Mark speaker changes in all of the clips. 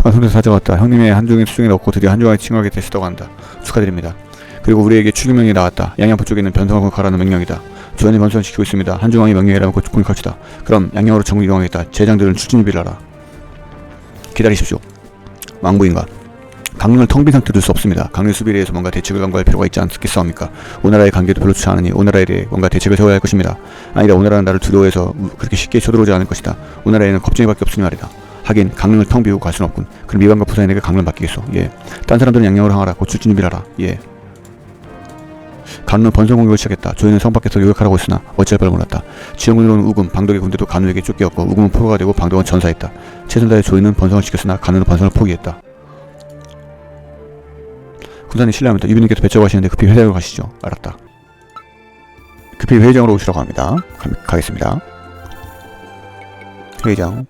Speaker 1: 방송에서 찾아왔다. 형님의 한중에 수중에 넣고 드디어 한중하게 칭하게 되시다고 한다. 축하드립니다. 그리고 우리에게 추격명령이 나왔다. 양양포 쪽에 있는 변성을 공격하라는 명령이다. 조연이 변성을 지키고 있습니다. 한중왕이 명령이라면 곧 공격합시다. 그럼 양양으로 전국 이동하겠다. 제장들은 출진 준비를 하라. 기다리십시오. 왕부인가? 강릉을 텅 빈 상태로 둘 수 없습니다. 강릉 수비에 대해서 뭔가 대책을 강구할 필요가 있지 않겠사옵니까? 오나라의 관계도 별로 좋지 않으니 오나라에 대해 뭔가 대책을 세워야 할 것입니다. 아니다. 오나라는 나를 두려워해서 그렇게 쉽게 쳐들어오지 않을 것이다. 오나라에는 겁쟁이밖에 없으니 말이다. 하긴 강릉을 텅 비우고 갈 순 없군. 그럼 미방과 부산인에게 강릉을 맡기겠소. 예. 딴 사람들은 양양으로 향하라. 곧 출진 준비를 하라. 예. 간우는 번성 공격을 시작했다. 조연은 성 밖에서 요격하라고 했으나 어찌할 바를 몰랐다. 지원군으로는 우금, 방덕의 군대도 간우에게 쫓겨왔고 우금은 포로가 되고 방덕은 전사했다. 최선 다해 조연은 번성을 시켰으나 간우는 번성을 포기했다. 군사님 실례합니다. 유비님께서 배째고 하시는데 급히 회장으로 가시죠. 알았다. 급히 회장으로 오시라고 합니다. 가겠습니다. 회장.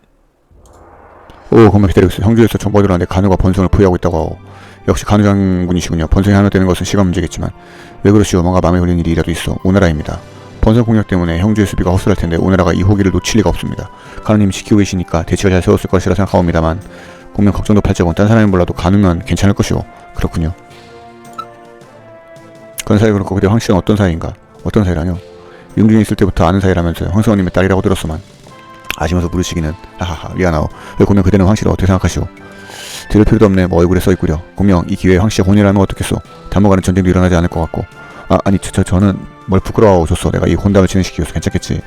Speaker 1: 오, 건만 기다리고 있어. 형주에서 정보가 들어왔는데 간우가 번성을 포위하고 있다고 하고. 역시 간우 장군이시군요. 번성이 하나 되는 것은 시간 문제겠지만 왜 그러시오? 뭔가 마음에 걸리는 일이라도 있어. 오나라입니다. 번성 공격 때문에 형주의 수비가 헛술할 텐데 오나라가 이 호기를 놓칠 리가 없습니다. 간우님이 지키고 계시니까 대책을 잘 세웠을 것이라 생각하옵니다만 공명 걱정도 팔자고 딴 사람이 몰라도 간우면 괜찮을 것이오. 그렇군요. 그런 사이 그렇고 그대 황씨는 어떤 사이인가? 어떤 사이라뇨? 영중에 있을 때부터 아는 사이라면서요. 황성원님의 딸이라고 들었소만. 아시면서 물으시기는 하하하 미안하오. 왜 공명 그대는 황씨를 어떻게 생각하시오? 들을 필요도 없네. 뭐 얼굴에 써있구려. 공명 이 기회에 황씨가 혼이라면 어떻겠소? 담모가는 전쟁도 일어나지 않을 것 같고. 아니 저는 뭘 부끄러워하고줬어. 내가 이 혼담을 진행시키고서 괜찮겠지.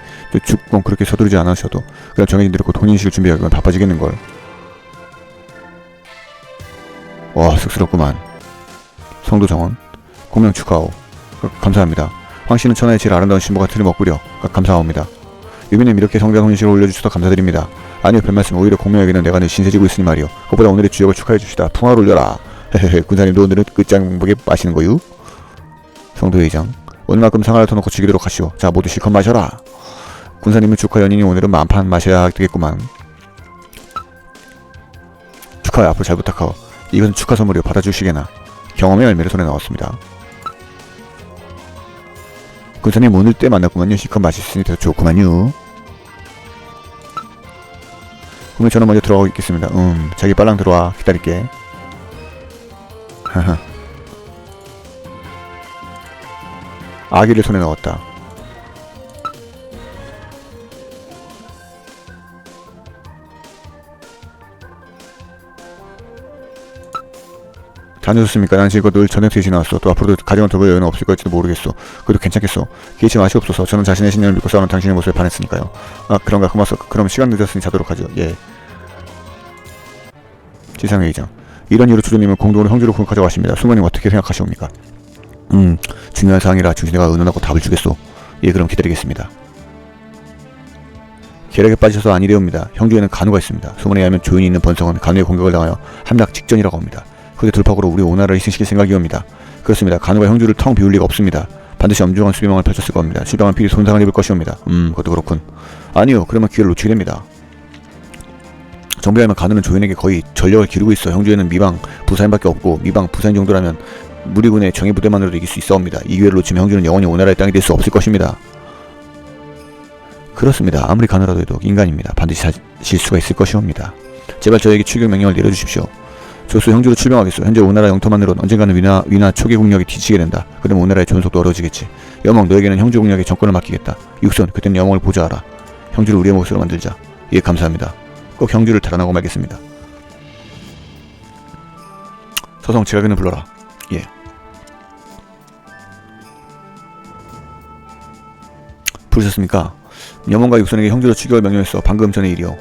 Speaker 1: 죽건 그렇게 서두르지 않으셔도 그럼 정해진 대로 곧 혼인식을 준비하기만 바빠지겠는걸. 와 쑥스럽구만. 성도정원 공명 축하하오. 감사합니다. 황씨는 천하의 제일 아름다운 신부가 틀림없구려. 감사합니다. 유비님 이렇게 성대한 혼인식을 올려주셔서 감사드립니다. 아니요 별말씀. 오히려 공명에게는 내가 늘 신세지고 있으니 말이오. 그것보다 오늘의 주역을 축하해줍시다. 풍화를 올려라. 헤헤헤 군사님도 오늘은 끝장보게 마시는 거유? 성도회장 오늘만큼 상하를 터놓고 즐기도록 하시오. 자 모두 실컷 마셔라. 군사님은 축하 연인이 오늘은 만판 마셔야 되겠구만. 축하해. 앞으로 잘 부탁하오. 이것은 축하 선물이오. 받아주시게나. 경험의 열매를 손에 넣었습니다. 군사님 오늘 때 만났구만요. 실컷 마셨으니 더 좋구만요. 그러면 저는 먼저 들어가고 있겠습니다. 자기 빨랑 들어와. 기다릴게. 하하. 아기를 손에 넣었다. 다녀줬습니까? 난 지금 늘 저녁 대신 나왔어. 또 앞으로도 가정을 돌볼 여유는 없을 걸지도 모르겠어. 그래도 괜찮겠어. 기회치 맛이 없어서 저는 자신의 신념을 믿고 싸우는 당신의 모습에 반했으니까요. 아 그런가 고맙소. 그럼 시간 늦었으니 자도록 하죠. 예. 지상회의장 이런 이유로 주조님은 공동으로 형주로 공격하자고 하십니다. 수모님 어떻게 생각하시옵니까? 중요한 사항이라 중신내가 의논하고 답을 주겠소. 예 그럼 기다리겠습니다. 계략에 빠지셔서 아니되옵니다. 형주에는 간우가 있습니다. 소문에 의하면 조연이 있는 번성은 간우의 공격을 당하여 함락 직전이라고 합니다. 그게 돌파구로 우리 오나라를 희생시킬 생각이옵니다. 그렇습니다. 간우가 형주를 텅 비울 리가 없습니다. 반드시 엄중한 수비망을 펼쳤을 겁니다. 수비망은 필히 손상을 입을 것이옵니다. 그것도 그렇군. 아니요. 그러면 기회를 놓치게 됩니다. 정비하면 간우는 조연에게 거의 전력을 기르고 있어. 형주에는 미방, 부사인밖에 없고 미방, 부사인 정도라면 무리군의 정예 부대만으로도 이길 수 있어옵니다. 이 기회를 놓치면 형주는 영원히 오나라의 땅이 될 수 없을 것입니다. 그렇습니다. 아무리 가느라도 해도 인간입니다. 반드시 사실 수가 있을 것이옵니다. 제발 저에게 출격 명령을 내려주십시오. 조수 형주로 출병하겠소. 현재 오나라 영토만으로는 언젠가는 위나 초계 국력이 뒤치게 된다. 그러면 오나라의 존속도 어려워지겠지. 여몽 너에게는 형주 국력의 정권을 맡기겠다. 육손 그때는 여몽을 보좌하라. 형주를 우리의 몫으로 만들자. 예 감사합니다. 꼭 형주를 달아나고 말겠습니다. 서성 지각인을 불러라. 예. 부르셨습니까? 여몽과 육손에게 형주로 추격을 명령했어. 방금 전의 일이요.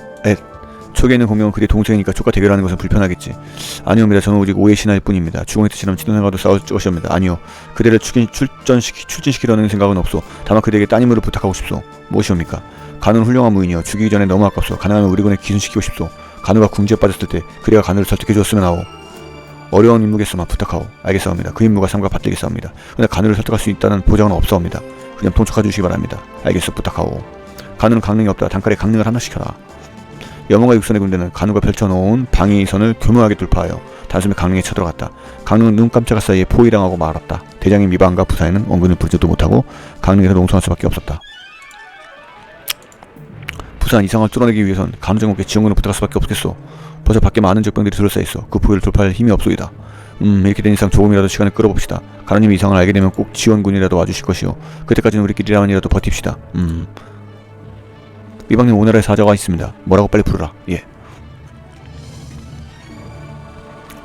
Speaker 1: 초기에 있는 공명은 그대 동생이니까 족과 대결하는 것은 불편하겠지. 아니옵니다. 저는 오직 오해 신하일 뿐입니다. 주공의 뜻이라면 지도생과도 싸울 것이옵니다. 아니요. 그대를 출진시키려는 생각은 없소. 다만 그대에게 따님으로 부탁하고 싶소. 무엇이옵니까? 간우는 훌륭한 무인이여. 죽이기 전에 너무 아깝소. 가능하면 우리 군에 기순시키고 싶소. 간우가 궁지에 빠졌을 때 그대가 간우를 설득해주었으면 하오. 어려운 임무겠소만 부탁하오. 알겠사옵니다. 그 임무가 삼가 받들겠사옵니다. 근데 간우를 설득할 수 있다는 보장은 없사옵니다. 그냥 통촉해 주시기 바랍니다. 알겠소. 부탁하오. 간우는 강릉이 없다. 단칼에 강릉을 하나 시켜라. 여몽과 육손의 군대는 간우가 펼쳐놓은 방위선을 교묘하게 돌파하여 단숨에 강릉에 쳐들어갔다. 강릉은 눈 깜짝할 사이에 포위당하고 말았다. 대장인 미방과 부사에는 원군을 부르지도 못하고 강릉에서 농성할 수밖에 없었다. 부사는 이상을 뚫어내기 위해선 간우 정국에 지원군을 부탁할 수밖에 없겠소. 벌써 밖에 많은 적병들이 둘러싸여 있어. 그 부위를 돌파할 힘이 없소이다. 이렇게 된 이상 조금이라도 시간을 끌어봅시다. 가누님이 이상을 알게 되면 꼭 지원군이라도 와주실 것이오. 그때까지는 우리끼리라만이라도 버팁시다. 미방님 오늘의 사자가 있습니다. 뭐라고 빨리 부르라. 예.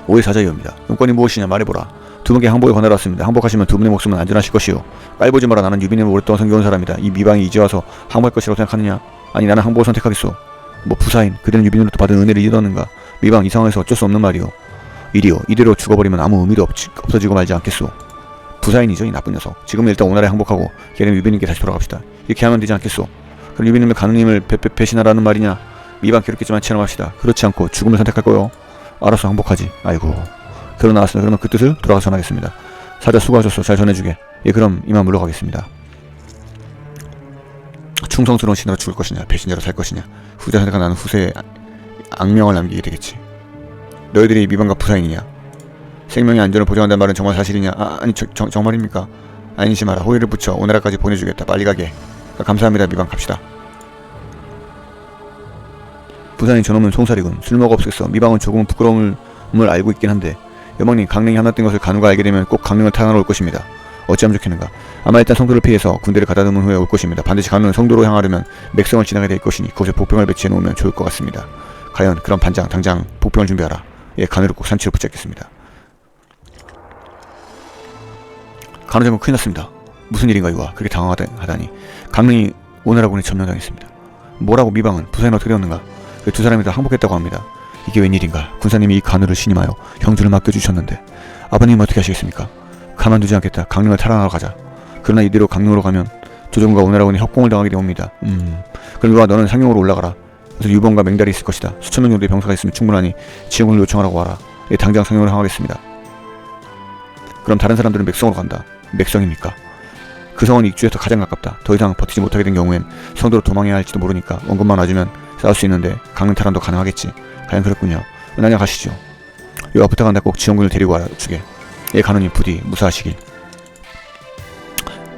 Speaker 1: 오해 사자이옵니다. 용건이 무엇이냐 말해보라. 두 분께 항복을 권하러 왔습니다. 항복하시면 두 분의 목숨은 안전하실 것이오. 깔보지 마라. 나는 유비님을 오랫동안 섬겨온 사람이다. 이 미방이 이제 와서 항복할 것이라고 생각하느냐? 아니 나는 항복을 선택하겠소. 뭐 부사인 그대는 유비님으로부터 받은 은혜를 잊었는가? 미방 이 상황에서 어쩔 수 없는 말이오. 이리요. 이대로 죽어버리면 아무 의미도 없어지고 말지 않겠소. 부사인이죠 이 나쁜 녀석. 지금은 일단 오나라에 항복하고 걔는 유비님께 다시 돌아갑시다. 이렇게 하면 되지 않겠소. 그럼 유비님을 가누님을 배신하라는 말이냐? 미방 괴롭겠지만 체념합시다. 그렇지 않고 죽음을 선택할 거요. 알았어 항복하지. 아이고 결혼 나왔으나 그러면 그 뜻을 돌아가서 전하겠습니다. 사자 수고하셨어. 잘 전해주게. 예 그럼 이만 물러가겠습니다. 충성스러운 신하로 죽을 것이냐 배신자로 살 것이냐. 후자 선택한 나는 후세에 악명을 남기게 되겠지. 너희들이 미방과 부사인이냐? 생명의 안전을 보장한다는 말은 정말 사실이냐? 아니 정말입니까? 아니시 마라. 호의를 붙여 오나라까지 보내주겠다. 빨리 가게. 감사합니다. 미방 갑시다. 부사인 저놈은 송사리군. 쓸모가 없겠어. 미방은 조금은 부끄러움을 알고 있긴 한데 여왕님 강릉이 하나 뜬 것을 간우가 알게 되면 꼭 강릉을 탈환하러 올 것입니다. 어찌하면 좋겠는가. 아마 일단 성도를 피해서 군대를 가다듬은 후에 올 것입니다. 반드시 간우는 성도로 향하려면 맥성을 지나게 될 것이니 그곳에 복병을 배치해 놓으면 좋을 것 같습니다. 과연 그럼 반장 당장 복병을 준비하라. 예 간우를 꼭 산치로 붙잡겠습니다. 간우 장군 큰일 났습니다. 무슨 일인가 이와. 그렇게 당황하다니. 강릉이 오나라군에 점령당했습니다. 뭐라고? 미방은 부사인 어떻게 되었는가? 그 두 사람이 다 항복했다고 합니다. 이게 웬일인가. 군사님이 이 간우를 신임하여 형주를 맡겨주셨는데 아버님은 어떻게 하시겠습니까? 가만두지 않겠다. 강릉을 탈환하러 가자. 그러나 이대로 강릉으로 가면 조정과 오나라군이 협공을 당하게 됩니다. 그럼 이와 너는 상용으로 올라가라. 그래서 유봉과 맹달이 있을 것이다. 수천 명 정도의 병사가 있으면 충분하니 지원군을 요청하라고 하라. 예, 당장 상용으로 향하겠습니다. 그럼 다른 사람들은 맥성으로 간다. 맥성입니까? 그 성은 익주에서 가장 가깝다. 더 이상 버티지 못하게 된 경우엔 성도로 도망해야 할지도 모르니까 원군만 와주면 싸울 수 있는데 강릉 탈환도 가능하겠지. 과연 그렇군요. 은하냐 가시죠. 요아 부탁한다. 꼭 지원군을 데리고 와라 주게. 예 간우님 부디 무사하시길.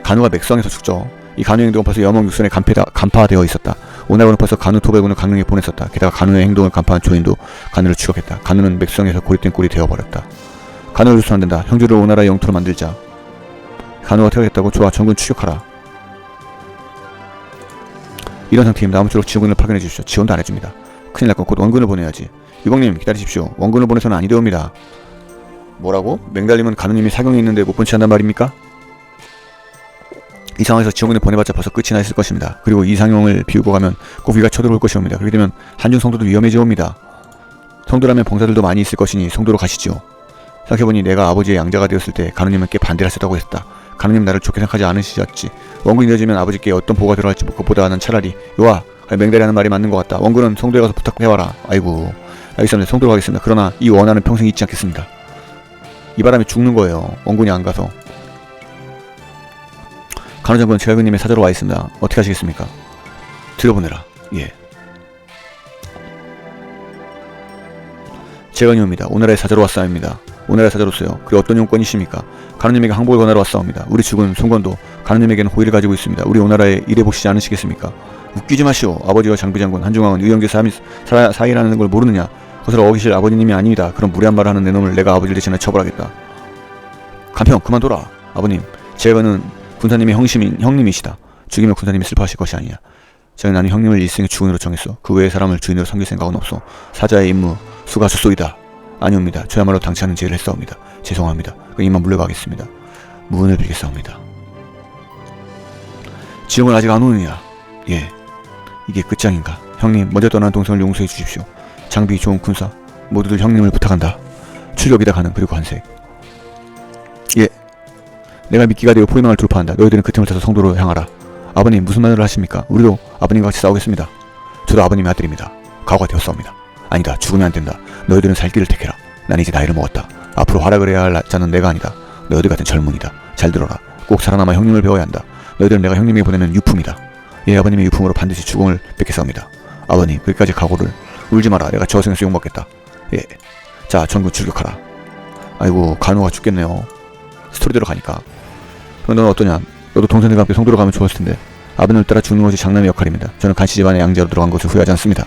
Speaker 1: 간우가 맥성에서 죽죠. 이 간우의 행동은 벌써 여몽 육선에 간파되어 있었다. 오나라군은 벌써 간우 토백군을 강릉에 보냈었다. 게다가 간우의 행동을 간파한 조인도 간우를 추격했다. 간우는 맥성에서 고립된 꼴이 되어버렸다. 간우를 줘서 안된다. 형주를 오나라의 영토로 만들자. 간우가 퇴각했다고? 좋아. 전군 추격하라. 이런 상태입니다. 아무쪼록 지원군을 파견해 주십시오. 지원도 안 해줍니다. 큰일 났고 곧 원군을 보내야지. 유봉님 기다리십시오. 원군을 보내서는 아니 되옵니다. 뭐라고? 맹달님은 간우님이 사경에 있는데 못 본 채 한단 말입니까? 이 상황에서 지원군을 보내봤자 벌써 끝이 나 있을 것입니다. 그리고 이상용을 비우고 가면 꼭 위가 쳐들어올 것이옵니다. 그렇게 되면 한중 성도도 위험해지옵니다. 성도라면 봉사들도 많이 있을 것이니 성도로 가시지요. 생각해보니 내가 아버지의 양자가 되었을 때 간우님은 꽤 반대를 하셨다고 했다. 간우님 나를 좋게 생각하지 않으시었지. 원군이 늦어지면 아버지께 어떤 보고가 들어갈지 그것보다는 차라리 요아 맹달이 하는 말이 맞는 것 같다. 원군은 성도에 가서 부탁해와라. 아이고 알겠습니다. 성도로 가겠습니다. 그러나 이 원한은 평생 잊지 않겠습니다. 이 바람에 죽는 거예요. 원군이 안 가서. 간우 장군 제갈군님의 사저로 와 있습니다. 어떻게 하시겠습니까? 들여보내라. 예. 제갈님입니다. 오나라의 사저로 왔사옵니다. 오나라의 사저로서요. 그리고 어떤 용건이십니까? 간우님에게 항복을 권하러 왔사옵니다. 우리 죽은 송건도 간우님에게는 호의를 가지고 있습니다. 우리 오나라에 일해 보시지 않으시겠습니까? 웃기지 마시오. 아버지와 장비장군 한중왕은 유영제 사이라는 걸 모르느냐? 그것을 어기실 아버지님이 아닙니다. 그런 무례한 말을 하는 내 놈을 내가 아버지를 대신해 처벌하겠다. 간평 그만둬라. 아버님 제가는 군사님의 형님이시다. 죽이면 군사님이 슬퍼하실 것이 아니냐. 나는 형님을 일생의 주군으로 정했어. 그 외의 사람을 주인으로 섬길 생각은 없어. 사자의 임무 수고하셨소이다. 아니옵니다. 저야말로 당치 않은 죄를 했사옵니다. 죄송합니다. 이만 물러가겠습니다. 무은을 빌겠사옵니다. 지용을 아직 안 오느냐? 예. 이게 끝장인가? 형님 먼저 떠난 동생을 용서해 주십시오. 장비 좋은 군사 모두들 형님을 부탁한다. 출격이다 가는 그리고 관색. 예. 내가 미끼가 되어 포위망을 돌파한다. 너희들은 그 틈을 타서 성도로 향하라. 아버님 무슨 말을 하십니까? 우리도 아버님과 같이 싸우겠습니다. 저도 아버님의 아들입니다. 각오가 되었사옵니다. 아니다. 죽으면 안된다. 너희들은 살 길을 택해라. 난 이제 나이를 먹었다. 앞으로 활약을 해야 할 자는 내가 아니다. 너희들 같은 젊은이다. 잘 들어라. 꼭 살아남아 형님을 배워야 한다. 너희들은 내가 형님에게 보내는 유품이다. 예 아버님의 유품으로 반드시 죽음을 뵙겠사옵니다. 아버님 그기까지 각오를. 울지 마라. 내가 저승에서 욕먹겠다. 예. 자 전군 출격하라. 아이고 간우가 죽겠네요. 스토리대로 가니까. 그럼 너는 어떠냐? 너도 동생들과 함께 성도로 가면 좋았을 텐데. 아버님을 따라 죽는 것이 장남의 역할입니다. 저는 간씨 집안의 양자로 들어간 것을 후회하지 않습니다.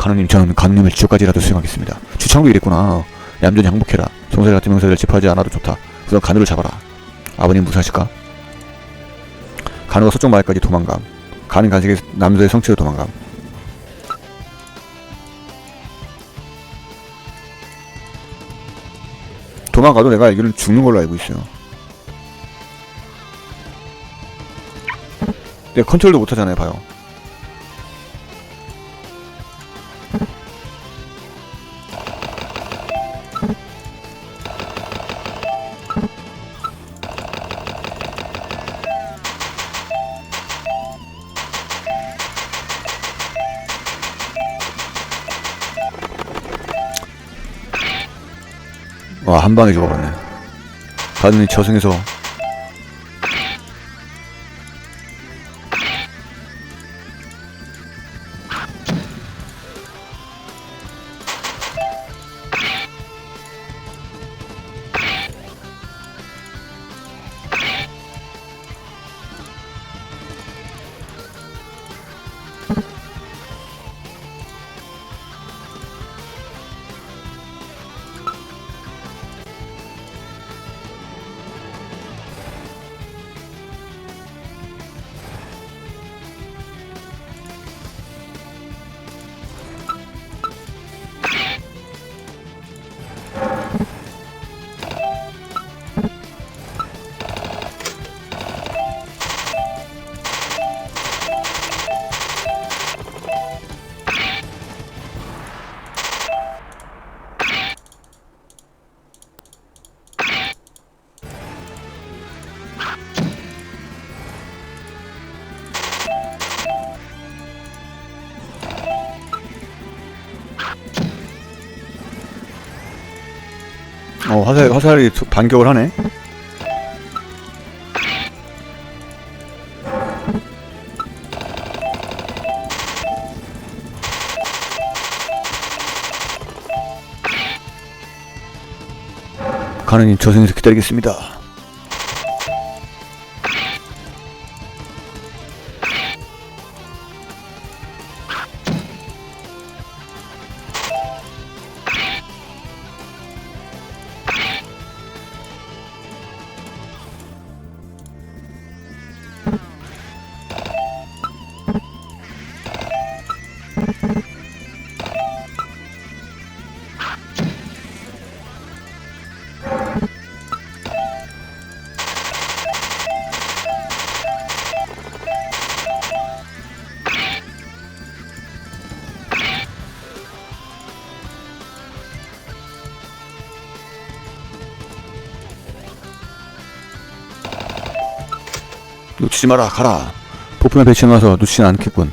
Speaker 1: 가누님, 저는 가누님을 지옥까지라도 수행하겠습니다. 주창도 이랬구나. 얌전히 항복해라. 송사리 같은 명사를 짚하지 않아도 좋다. 우선 가누를 잡아라. 아버님 무사하실까? 가누가 서쪽 마을까지 도망감. 가는 간색의 남자의 성취로 도망감. 도망가도 내가 알기로는 죽는 걸로 알고 있어요. 내가 컨트롤도 못하잖아요. 봐요. 와, 한방에 죽어버렸네. 가누니 저승에서 화살이 반격을 하네. 가느님 저승에서 기다리겠습니다. 놓치지 마라. 가라. 폭풍에 배치해놔서 놓치진 않겠군.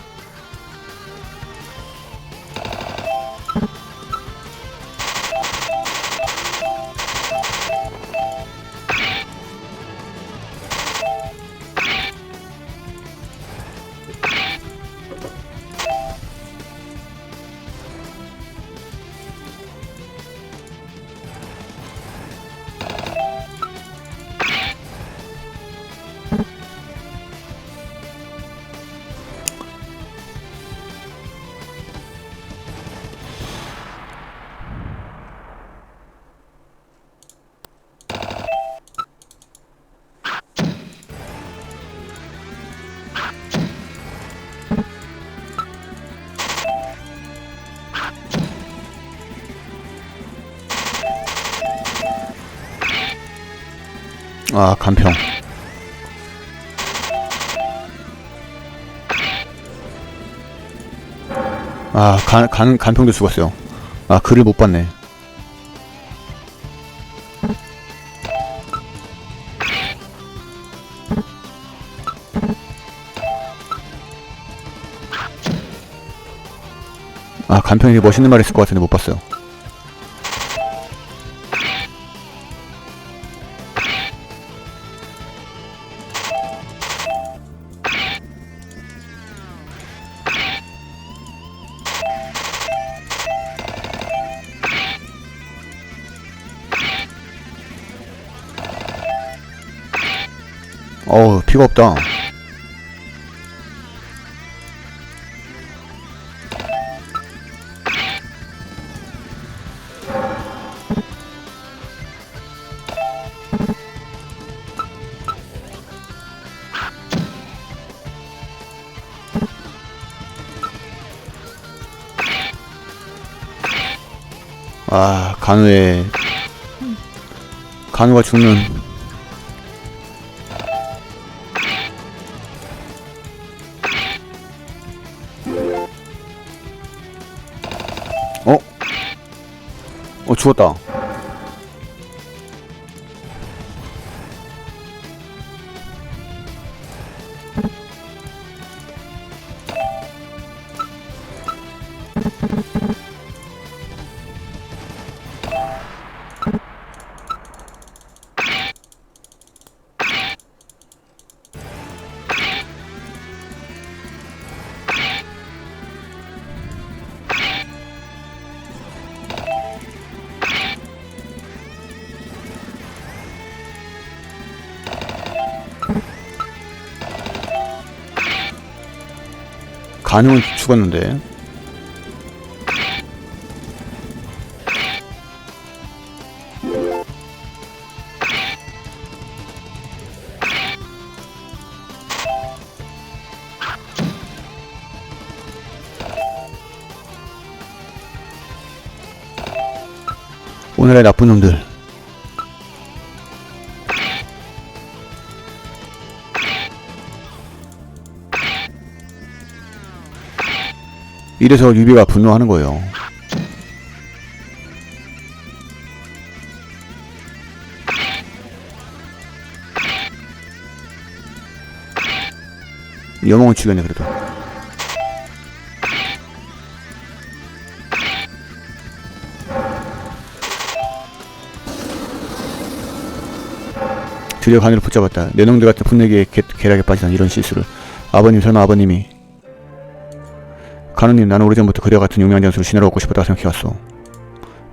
Speaker 1: 아, 간평. 아, 간평도 죽었어요. 아, 글을 못 봤네. 아, 간평이 멋있는 말 했을 것 같은데 못 봤어요. 어우, 피가 없다. 아, 간우가 죽는. 어? 죽었다. 간우는 죽었는데. 오늘의 나쁜 놈들. 이래서 유비가 분노하는 거예요. 여몽은 죽였네 그래도. 드디어 간으로 붙잡았다. 내 놈들 같은 분내기에 계략에 빠지던 이런 실수를. 아버님, 설마 아버님이. 간우님, 나는 오래전부터 그대와 같은 용맹한 장수로 신하로 얻고 싶었다고 생각해왔어.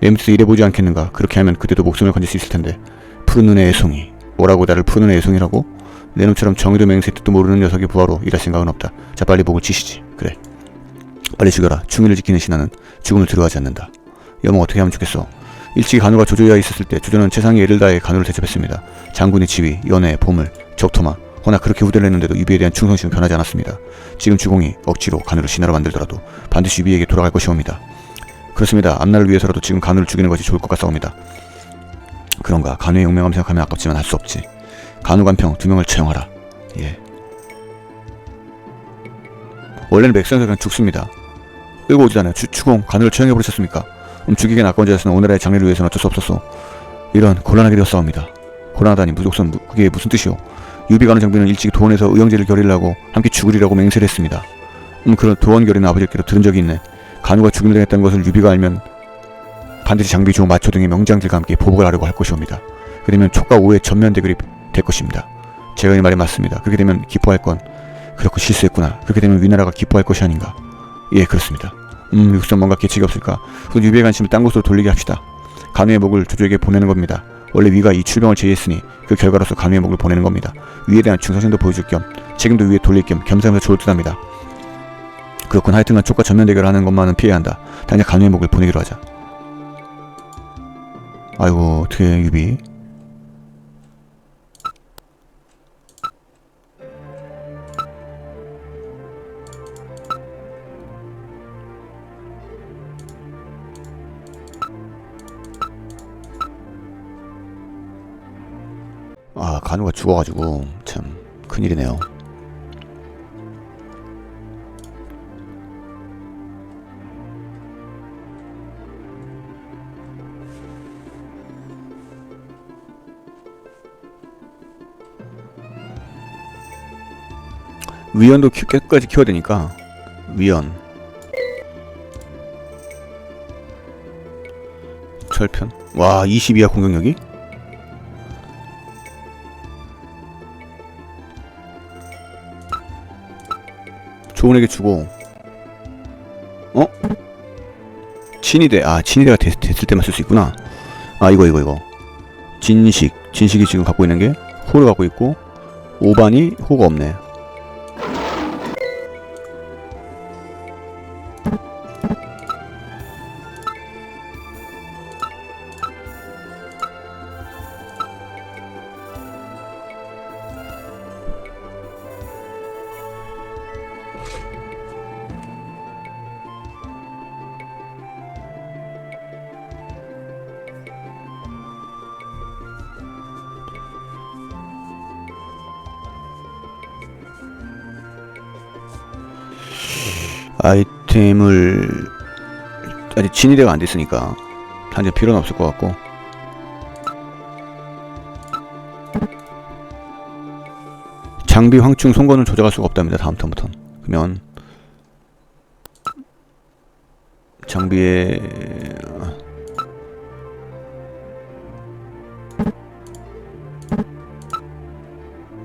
Speaker 1: 내 밑에서 일해보지 않겠는가. 그렇게 하면 그때도 목숨을 건질 수 있을 텐데. 푸른 눈의 애송이. 뭐라고 나를 푸른 눈의 애송이라고? 내 놈처럼 정의도 맹세 뜻도 모르는 녀석이 부하로 일할 생각은 없다. 자, 빨리 목을 치시지. 그래. 빨리 죽여라. 충의를 지키는 신하는 죽음을 두려워하지 않는다. 여몽, 어떻게 하면 좋겠어? 일찍이 간우가 조조에 있었을 때 조조는 최상의 애를 다해 간우를 대접했습니다. 장군의 지위, 연애, 보물, 적토마. 허나 그렇게 후대를 했는데도 유비에 대한 충성심은 변하지 않았습니다. 지금 주공이 억지로 간우를 신하로 만들더라도 반드시 유비에게 돌아갈 것이옵니다. 그렇습니다. 앞날을 위해서라도 지금 간우를 죽이는 것이 좋을 것 같사옵니다. 그런가. 간우의 용맹함 생각하면 아깝지만 할 수 없지. 간우 간평 2명을 채용하라. 예. 원래는 맥상에서 그냥 죽습니다. 끌고 오지잖아요. 주공, 간우를 채용해버리셨습니까? 죽이긴 아까운 자였으나 오늘의 장래를 위해서는 어쩔 수 없었어. 이런 곤란하게 되었사옵니다. 곤란하다니 무족선 그게 무슨 뜻이오? 유비 간우 장비는 일찍이 도원에서 의형제를 결의하고 함께 죽으리라고 맹세를 했습니다. 그런 도원 결의는 아버지께로 들은 적이 있네. 간우가 죽임을 당했다는 것을 유비가 알면 반드시 장비, 조, 마초 등의 명장들과 함께 보복을 하려고 할 것이옵니다. 그러면 촉과 오의 전면 대결이 될 것입니다. 제가 이 말이 맞습니다. 그렇게 되면 기뻐할 건 그렇고 실수했구나. 그렇게 되면 위나라가 기뻐할 것이 아닌가. 예, 그렇습니다. 여기서 뭔가 계책이 없을까. 그 유비의 관심을 딴 곳으로 돌리게 합시다. 간우의 목을 조조에게 보내는 겁니다. 원래 위가 이 출병을 제의했으니 그 결과로서 간우의 목을 보내는 겁니다. 위에 대한 충성심도 보여줄 겸 책임도 위에 돌릴 겸 겸사겸사 좋을 듯합니다. 그렇군. 하여튼간 촉과 전면 대결하는 것만은 피해야 한다. 당장 간우의 목을 보내기로 하자. 아이고, 어떻게 유비. 아, 간우가 죽어가지고 참 큰일이네요. 위연도 끝까지 키워야 되니까. 위연, 철편. 와, 22야 공격력이? 좋은에게 주고. 진이대. 아, 진이대가 됐을 때만 쓸 수 있구나. 아, 이거 진식이 지금 갖고 있는 게 호를 갖고 있고, 오반이 호가 없네. 아이템을 아직 진위대가 안 됐으니까 단지 필요는 없을 것 같고, 장비 황충 송건을 조작할 수가 없답니다. 다음 턴부터. 그러면 장비에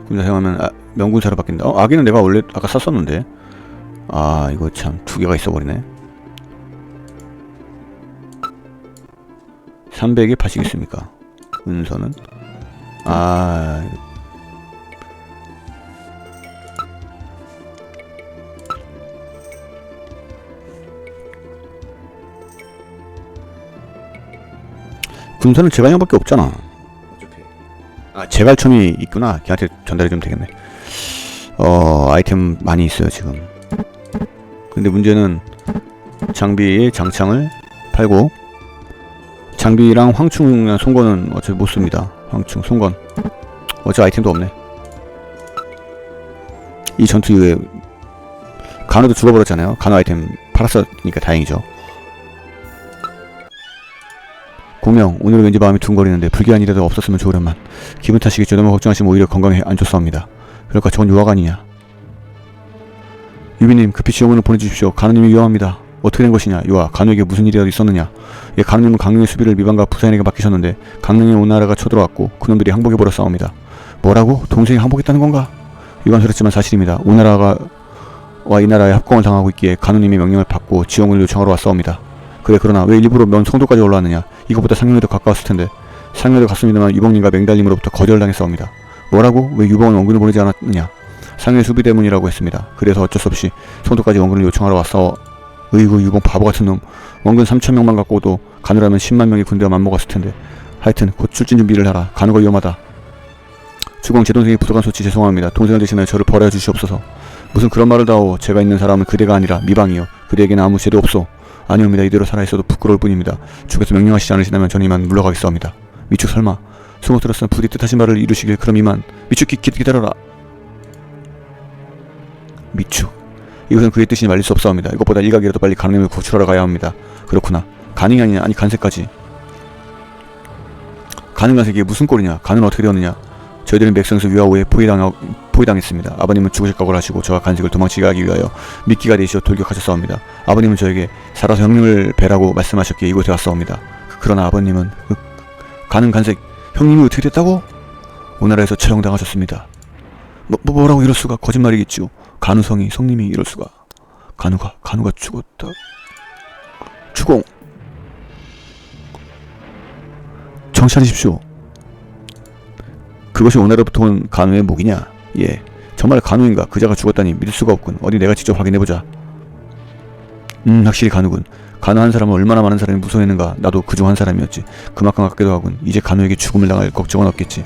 Speaker 1: 군사 사용하면 명군사로 바뀐다. 아기는 내가 원래 아까 샀었는데. 아, 이거 참 두 개가 있어버리네. 300에 파시겠습니까? 은서는 군사는 제갈량밖에 없잖아. 제갈첨이 있구나. 걔한테 전달해주면 되겠네. 아이템 많이 있어요 지금. 근데 문제는 장비에 장창을 팔고, 장비랑 황충이랑 송건은 어차피 못씁니다. 황충, 송건 어차피 아이템도 없네. 이 전투 이후에 간호도 죽어버렸잖아요. 간호 아이템 팔았으니까 다행이죠. 공명, 오늘은 왠지 마음이 둥거리는데 불길한 일이라도 없었으면 좋으련만. 기분 탓이겠죠. 너무 걱정하시면 오히려 건강에 안 좋사옵니다. 그럴까 저건 유화가 아니냐. 유비님, 급히 지원문을 보내주십시오. 간호님이 위험합니다. 어떻게 된 것이냐. 유아, 간호에게 무슨 일이라도 있었느냐. 예, 간호님은 강릉의 수비를 미방과 부사인에게 맡기셨는데 강릉에 온 나라가 쳐들어왔고 그놈들이 항복해버려 싸웁니다. 뭐라고? 동생이 항복했다는 건가? 유감스럽지만 사실입니다. 오나라가 이 나라에 합공을 당하고 있기에 간호님의 명령을 받고 지원을 요청하러 왔사옵니다. 그래, 그러나 왜 일부러 먼 송도까지 올라왔느냐. 이것보다 상륙에도 가까웠을 텐데. 상륙에도 갔습니다만 유봉님과 맹달님으로부터 거절당했사옵니다. 뭐라고? 왜 유봉은 원군을 보내지 않았느냐. 상륙의 수비 때문이라고 했습니다. 그래서 어쩔 수 없이 송도까지 원군을 요청하러 왔사오. 으이구, 유봉 바보같은 놈. 원군 3,000명만 갖고도 간우라면 10만 명의 군대와 맞먹었을 텐데. 하여튼 곧 출진 준비를 하라. 간우가 위험하다. 주공, 제 동생이 부족한 소치 죄송합니다. 동생을 대신하여 저를 벌하여 주시옵소서. 무슨 그런 말을 다오. 제가 있는 사람은 그대가 아니라 미방이요. 그대에게는 아무 죄도 없소. 아니옵니다. 이대로 살아있어도 부끄러울 뿐입니다. 주께서 명령하시지 않으시다면 저는 이만 물러가겠사옵니다. 미축, 설마 수고 들었으면 부디 뜻하신 말을 이루시길. 그럼 이만. 미축, 기다려라. 미축, 이것은 그의 뜻이니 말릴 수 없사옵니다. 이것보다 일각이라도 빨리 간우님을 구출하러 가야 합니다. 그렇구나. 간행이 아니냐. 아니 간세까지. 간응 간색이 무슨 꼴이냐. 간은 어떻게 되었느냐. 저희들은 맥성에서 위화오에 포위당했습니다. 아버님은 죽으실 각오를 하시고 저와 간색을 도망치게 하기 위하여 미끼가 되시어 돌격하셨사옵니다. 아버님은 저에게 살아서 형님을 뵈라고 말씀하셨기에 이곳에 왔사옵니다. 그러나 아버님은 간응 간색, 형님이 어떻게 됐다고? 오나라에서 처형당하셨습니다. 뭐라고 이럴 수가. 거짓말이겠지요. 간우성이 성님이 이럴 수가. 간우가 죽었다. 주공, 정신 차리십시오. 그것이 오나라부터 온 간우의 목이냐? 예, 정말 간우인가? 그자가 죽었다니 믿을 수가 없군. 어디 내가 직접 확인해보자. 확실히 간우군. 간우 한 사람은 얼마나 많은 사람이 무서워했는가. 나도 그중 한 사람이었지. 그만큼 아깝기도 하군. 이제 간우에게 죽음을 당할 걱정은 없겠지.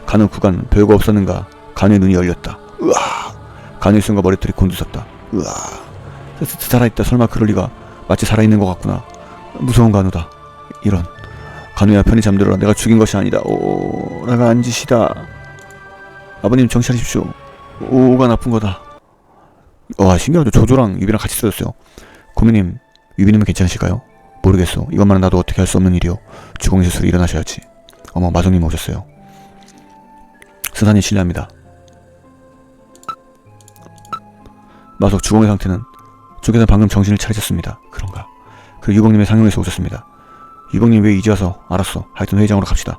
Speaker 1: 간우 구간 별거 없었는가. 간우의 눈이 열렸다. 으아! 간우의 손과 머리털이 곤두섰다. 으아! 살아있다. 설마 그럴 리가. 마치 살아있는 것 같구나. 무서운 간우다. 이런. 간우야, 편히 잠들어라. 내가 죽인 것이 아니다. 오라가 앉으시다. 아버님 정신 차리십시오. 오가 나쁜 거다. 와, 신기하죠. 조조랑 유비랑 같이 써졌어요. 고민님, 유비님은 괜찮으실까요? 모르겠어. 이것만은 나도 어떻게 할 수 없는 일이오. 주공 수술이 일어나셔야지. 어머, 마성님 오셨어요. 스산이 실례합니다. 마속, 주공의 상태는? 쪽에서 방금 정신을 차리셨습니다. 그런가? 그리고 유봉님의 상용에서 오셨습니다. 유봉님 왜 이제 와서? 알았어. 하여튼 회의장으로 갑시다.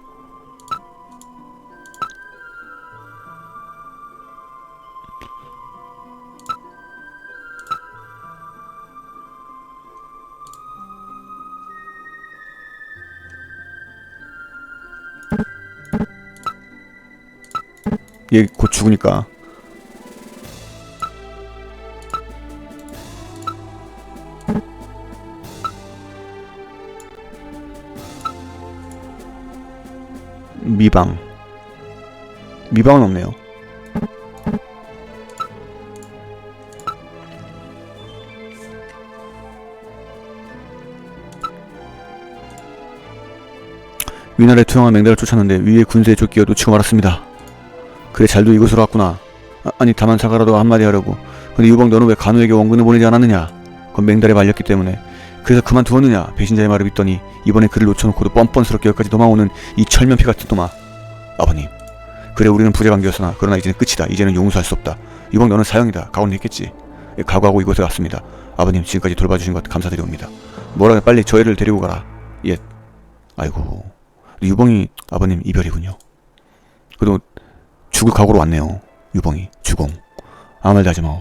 Speaker 1: 얘 곧 죽으니까. 미방은 없네요. 위나라에 투영한 맹달을 쫓았는데 위에 군세에 쫓기어 놓치고 말았습니다. 그래, 잘도 이곳으로 왔구나. 아니 다만 사과라도 한마디 하려고. 근데 유봉, 너는 왜 간우에게 원군을 보내지 않았느냐? 그건 맹달에 말렸기 때문에. 그래서 그만두었느냐? 배신자의 말을 믿더니 이번에 그를 놓쳐놓고도 뻔뻔스럽게 여기까지 도망오는 이 철면피 같은 놈아. 아버님, 그래 우리는 부재관계였으나 그러나 이제는 끝이다. 이제는 용서할 수 없다. 이번 너는 사형이다. 각오는 했겠지. 예, 각오하고 이곳에 왔습니다. 아버님, 지금까지 돌봐주신 것 감사드립니다. 뭐라 빨리 저 애를 데리고 가라. 예. 아이고, 유봉이 아버님 이별이군요. 그래도 죽을 각오로 왔네요. 유봉이 주공. 아무 말도 하지 마.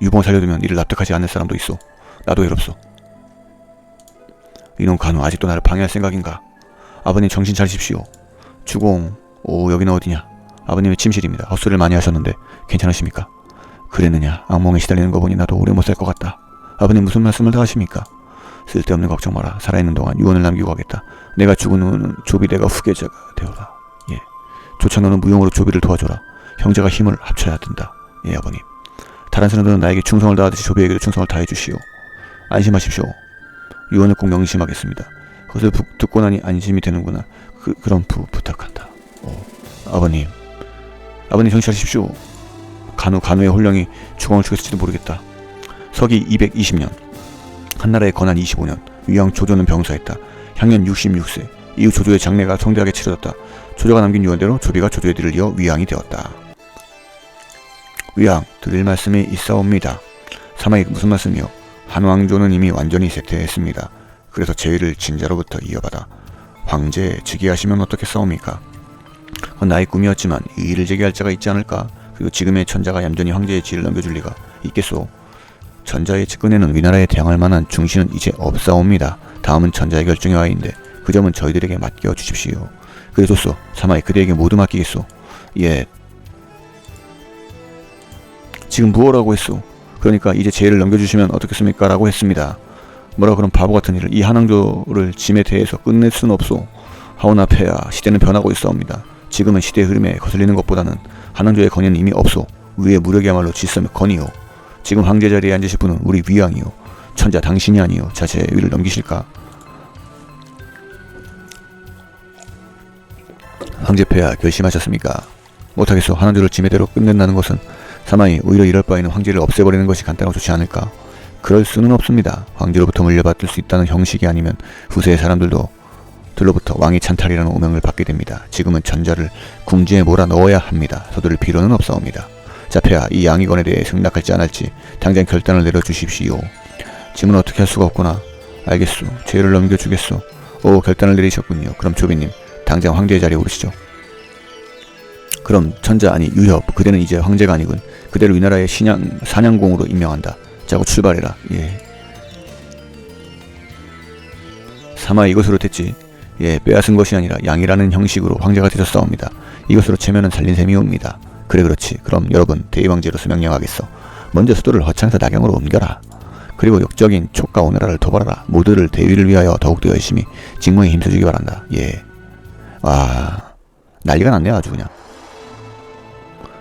Speaker 1: 유봉을 살려두면 이를 납득하지 않을 사람도 있어. 나도 외롭소. 이놈 간우 아직도 나를 방해할 생각인가? 아버님 정신 차리십시오. 주공. 오, 여기는 어디냐? 아버님의 침실입니다. 헛소리를 많이 하셨는데 괜찮으십니까? 그랬느냐? 악몽에 시달리는 거 보니 나도 오래 못 살 것 같다. 아버님 무슨 말씀을 다 하십니까? 쓸데없는 걱정 마라. 살아있는 동안 유언을 남기고 가겠다. 내가 죽은 후는 조비 내가 후계자가 되어라. 예. 조차 너는 무용으로 조비를 도와줘라. 형제가 힘을 합쳐야 된다. 예, 아버님. 다른 사람들은 나에게 충성을 다하듯이 조비에게도 충성을 다해 주시오. 안심하십시오. 유언을 꼭 명심하겠습니다. 그것을 듣고 나니 안심이 되는구나. 그럼 부탁한다. 아버님. 아버님 정신 차리십시오. 간우의 혼령이 주공을 죽였을지도 모르겠다. 서기 220년. 한나라의 건한 25년. 위왕 조조는 병사했다. 향년 66세. 이후 조조의 장례가 성대하게 치러졌다. 조조가 남긴 유언대로 조비가 조조의 뒤를 이어 위왕이 되었다. 위왕, 드릴 말씀이 있사옵니다. 사마이 무슨 말씀이요? 한왕조는 이미 완전히 쇠퇴했습니다. 그래서 제위를 진자로부터 이어받아 황제에 즉위하시면 어떻겠사옵니까? 그건 나의 꿈이었지만 이의를 제기할 자가 있지 않을까? 그리고 지금의 천자가 얌전히 황제의 지위를 넘겨줄 리가 있겠소? 천자의 측근에는 위나라에 대항할 만한 중신은 이제 없사옵니다. 다음은 천자의 결정의 와인데 그 점은 저희들에게 맡겨주십시오. 그래 좋소. 사마이 그대에게 모두 맡기겠소. 예. 지금 무엇라고 했소? 그러니까 이제 제의를 넘겨주시면 어떻겠습니까? 라고 했습니다. 뭐라 그런 바보같은 일을 이 한왕조를 짐에 대해서 끝낼 수는 없소. 하오나 폐하, 시대는 변하고 있사옵니다. 지금은 시대의 흐름에 거슬리는 것보다는 한왕조의 건의는 이미 없소. 위의 무력이야말로 질서며 건의요. 지금 황제 자리에 앉으실 분은 우리 위왕이요. 천자 당신이 아니요. 자체의 위를 넘기실까? 황제 폐하 결심하셨습니까? 못하겠소. 한왕조를 짐에대로 끝낸다는 것은 사마이 오히려 이럴 바에는 황제를 없애버리는 것이 간단하고 좋지 않을까? 그럴 수는 없습니다. 황제로부터 물려받을 수 있다는 형식이 아니면 후세의 사람들로부터 왕의 찬탈이라는 오명을 받게 됩니다. 지금은 전자를 궁지에 몰아넣어야 합니다. 서두를 필요는 없사옵니다. 자, 폐하, 이 양의건에 대해 승낙할지 안 할지 당장 결단을 내려주십시오. 짐은 어떻게 할 수가 없구나. 알겠소. 죄를 넘겨주겠소. 오, 결단을 내리셨군요. 그럼 조비님, 당장 황제의 자리에 오르시죠. 그럼 천자 아니 유협, 그대는 이제 황제가 아니군. 그대를 위나라의 사냥공으로 임명한다. 자고 출발해라. 예. 사마 이것으로 됐지. 예, 빼앗은 것이 아니라 양이라는 형식으로 황제가 되셨사옵니다. 이것으로 체면은 살린 셈이 옵니다. 그래 그렇지. 그럼 여러분 대의왕제로서 명령하겠어. 먼저 수도를 허창에서 낙양으로 옮겨라. 그리고 역적인 촉과 오나라를 도발하라. 모두를 대위를 위하여 더욱더 열심히 직무에 힘써주기 바란다. 예. 와, 난리가 났네요 아주 그냥.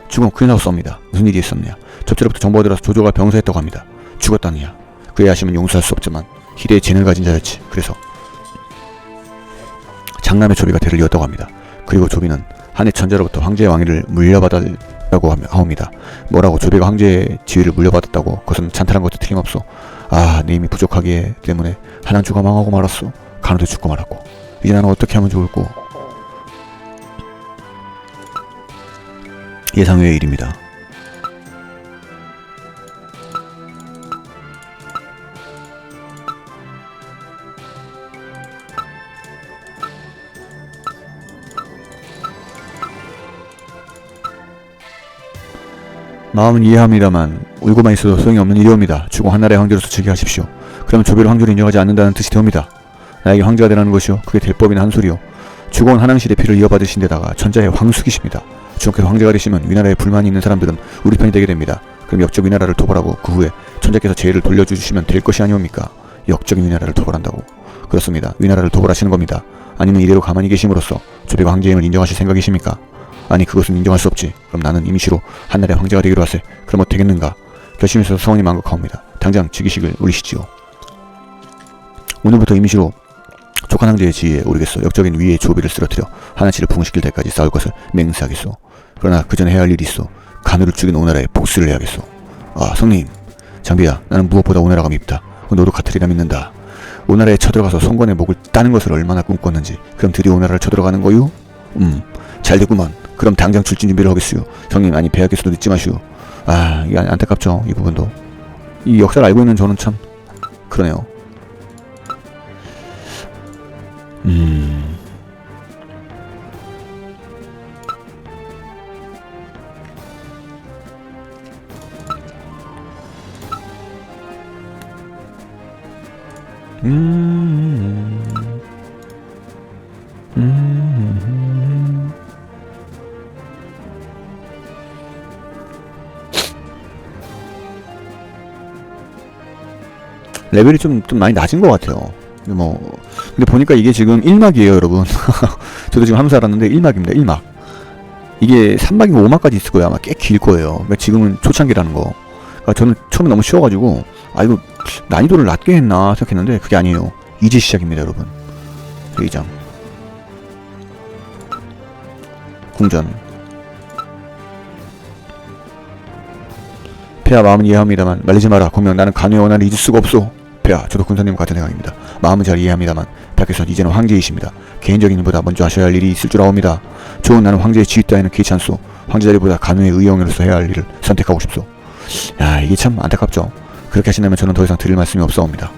Speaker 1: 죽음 큰일 났사옵니다. 무슨 일이 있었느냐. 접제로부터 정보가 들어서 조조가 병사했다고 합니다. 죽었다느냐. 그의 아심은 용서할 수 없지만 희대의 재능을 가진 자였지. 그래서 장남의 조비가 대를 이었다고 합니다. 그리고 조비는 한해 천자로부터 황제의 왕위를 물려받았다고 하옵니다. 뭐라고? 조비가 황제의 지위를 물려받았다고? 그것은 찬탈한 것도 틀림없소. 아, 내 힘이 부족하기 때문에 한왕조가 망하고 말았소. 간우도 죽고 말았고. 이제 나는 어떻게 하면 좋을꼬? 예상외의 일입니다. 마음은 이해합니다만 울고만 있어도 소용이 없는 일이옵니다. 주공 한나라의 황제로서 즉위하십시오. 그러면 조비를 황제로 인정하지 않는다는 뜻이 되옵니다. 나에게 황제가 되라는 것이요. 그게 될 법이나 한 소리요. 주공은 한왕실의 피를 이어받으신 데다가 천자의 황숙이십니다. 주공께서 황제가 되시면 위나라에 불만이 있는 사람들은 우리 편이 되게 됩니다. 그럼 역적 위나라를 토벌하고 그 후에 천자께서 제의를 돌려주시면 될 것이 아니옵니까? 역적인 위나라를 토벌한다고. 그렇습니다. 위나라를 토벌하시는 겁니다. 아니면 이대로 가만히 계심으로써 조비가 황제임을 인정하실 생각이십니까? 아니, 그것은 인정할 수 없지. 그럼 나는 임시로 한나라의 황제가 되기로 하세. 그럼 어떻겠는가? 결심해서 서원이 망각하옵니다. 당장 즉위식을 올리시지요. 오늘부터 임시로 족한 황제의 지위에 오르겠소. 역적인 위의 조비를 쓰러뜨려 하나치를 부흥시킬 때까지 싸울 것을 맹세하겠소. 그러나 그 전에 해야 할 일이 있어. 간우를 죽인 오나라에 복수를 해야겠소. 아, 성님, 장비야, 나는 무엇보다 오나라가 밉다. 너도 같으리라 믿는다. 오나라에 쳐들어가서 송건의 목을 따는 것을 얼마나 꿈꿨는지. 그럼 드디어 오나라를 쳐들어가는 거유? 잘됐구먼. 그럼 당장 출진 준비를 하겠슈. 형님, 아니 배하께서도 늦지 마시오. 아, 이게 안타깝죠. 이 부분도. 이 역사를 알고 있는 저는 참 그러네요. 레벨이 좀 많이 낮은 것 같아요. 근데 보니까 이게 지금 1막이에요, 여러분. 저도 지금 하면서 알았는데 1막입니다, 1막. 이게 3막이고 5막까지 있을 거예요. 아마 꽤 길 거예요. 그러니까 지금은 초창기라는 거. 그러니까 저는 처음에 너무 쉬워가지고, 이거 난이도를 낮게 했나 생각했는데, 그게 아니에요. 이제 시작입니다, 여러분. 회의장. 궁전. 폐하, 마음은 이해합니다만 말리지 마라. 공명, 나는 간우의 원한을 잊을 수가 없소. 폐하, 저도 군사님과 같은 생각입니다. 마음은 잘 이해합니다만 폐하께서는 이제는 황제이십니다. 개인적인 일보다 먼저 하셔야 할 일이 있을 줄 아옵니다. 좋은 나는 황제의 지위 따위는 개의치 않소. 황제 자리보다 간우의 의형으로서 해야 할 일을 선택하고 싶소. 야, 이게 참 안타깝죠. 그렇게 하신다면 저는 더 이상 드릴 말씀이 없사옵니다.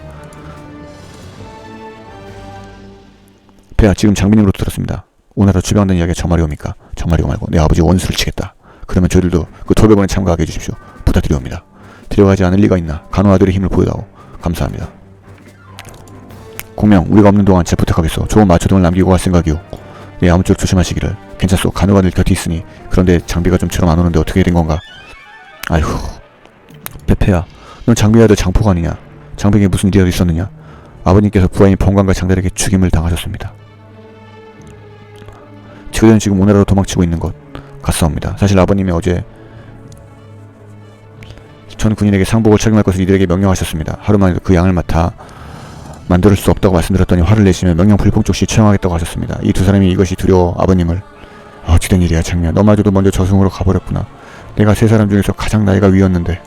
Speaker 1: 폐하, 지금 장비님으로부터 들었습니다. 오나라 출병한다는 이야기가 정말이옵니까? 정말이오 말고 내 아버지 원수를 치겠다. 그러면 저희들도 그 토백원에 참가하게 해주십시오. 부탁드리옵니다. 데려가지 않을 리가 있나. 간호 아들의 힘을 보여다오. 감사합니다. 공명, 우리가 없는 동안 제 부탁하겠소. 좋은 마초등을 남기고 갈 생각이오. 예, 아무쪼록 조심하시기를. 괜찮소. 간호가 늘 곁에 있으니. 그런데 장비가 좀처럼 안 오는데 어떻게 된 건가? 아이고. 페페야, 넌 장비 아들 장포가 아니냐? 장비에게 무슨 일이라도 있었느냐? 아버님께서 부하인 범관과 장달에게 죽임을 당하셨습니다. 그들은 지금 오나라로 도망치고 있는 것 같사옵니다. 사실 아버님이 어제 전 군인에게 상복을 책임할 것을 이들에게 명령하셨습니다. 하루만에도 그 양을 맡아 만들 수 없다고 말씀드렸더니 화를 내시며 명령 불복종시 처형하겠다고 하셨습니다. 이 두 사람이 이것이 두려워 아버님을. 어찌된 일이야 장미야. 너마저도 먼저 저승으로 가버렸구나. 내가 세 사람 중에서 가장 나이가 위였는데.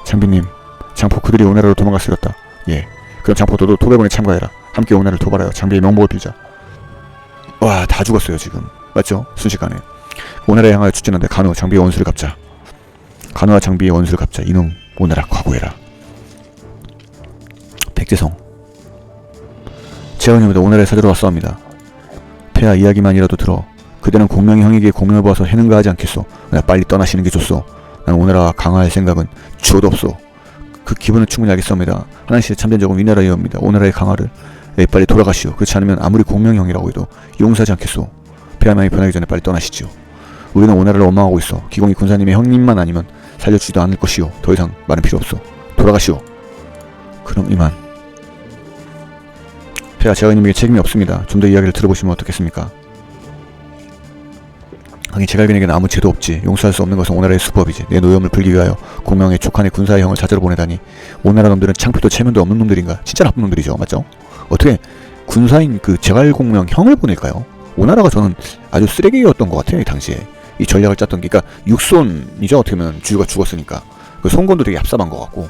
Speaker 1: 장비님, 장포 그들이 오나라로 도망갔으렸다. 예, 그럼 장포 너도 토백원에 참가해라. 함께 오나라를 도발하여 장비의 명복을 빌자. 와, 다 죽었어요 지금. 맞죠? 순식간에 오나라에 향하여 추진한데 간호, 장비의 원수를 갚자. 간호와 장비의 원수를 갚자. 이놈, 오나라 과거해라. 백제성. 제왕님보다 오나라에 사들어 왔사옵니다. 폐하, 이야기만이라도 들어. 그대는 공명이 형에게 공명을 보아서 해는가 하지 않겠소. 나 빨리 떠나시는 게 좋소. 난 오나라와 강화할 생각은 주어도 없소. 그 기분은 충분히 알겠사옵니다. 하나님께 참된 적은 위나라이옵니다. 오나라의 강화를. 빨리 돌아가시오. 그렇지 않으면 아무리 공명형이라고 해도 용서하지 않겠소. 폐하만이 변하기 전에 빨리 떠나시지요. 우리는 오나라를 원망하고 있어. 기공이 군사님의 형님만 아니면 살려주지도 않을 것이오. 더 이상 말은 필요 없소. 돌아가시오. 그럼 이만. 폐하, 제왕님에게 책임이 없습니다. 좀 더 이야기를 들어보시면 어떻겠습니까? 하긴 제갈견에게는 아무 죄도 없지. 용서할 수 없는 것은 오나라의 수법이지. 내 노염을 풀기 위하여 공명의 족한의 군사의 형을 찾으러 보내다니. 오나라 놈들은 창피도 체면도 없는 놈들인가? 진짜 나쁜 놈들이죠. 맞죠? 어떻게 군사인 그 제갈공명 형을 보낼까요? 오나라가 저는 아주 쓰레기였던 것 같아요. 이 당시에 이 전략을 짰던 게. 그러니까 육손이죠. 어떻게 보면 주유가 죽었으니까. 그 송건도 되게 얍삽한 것 같고.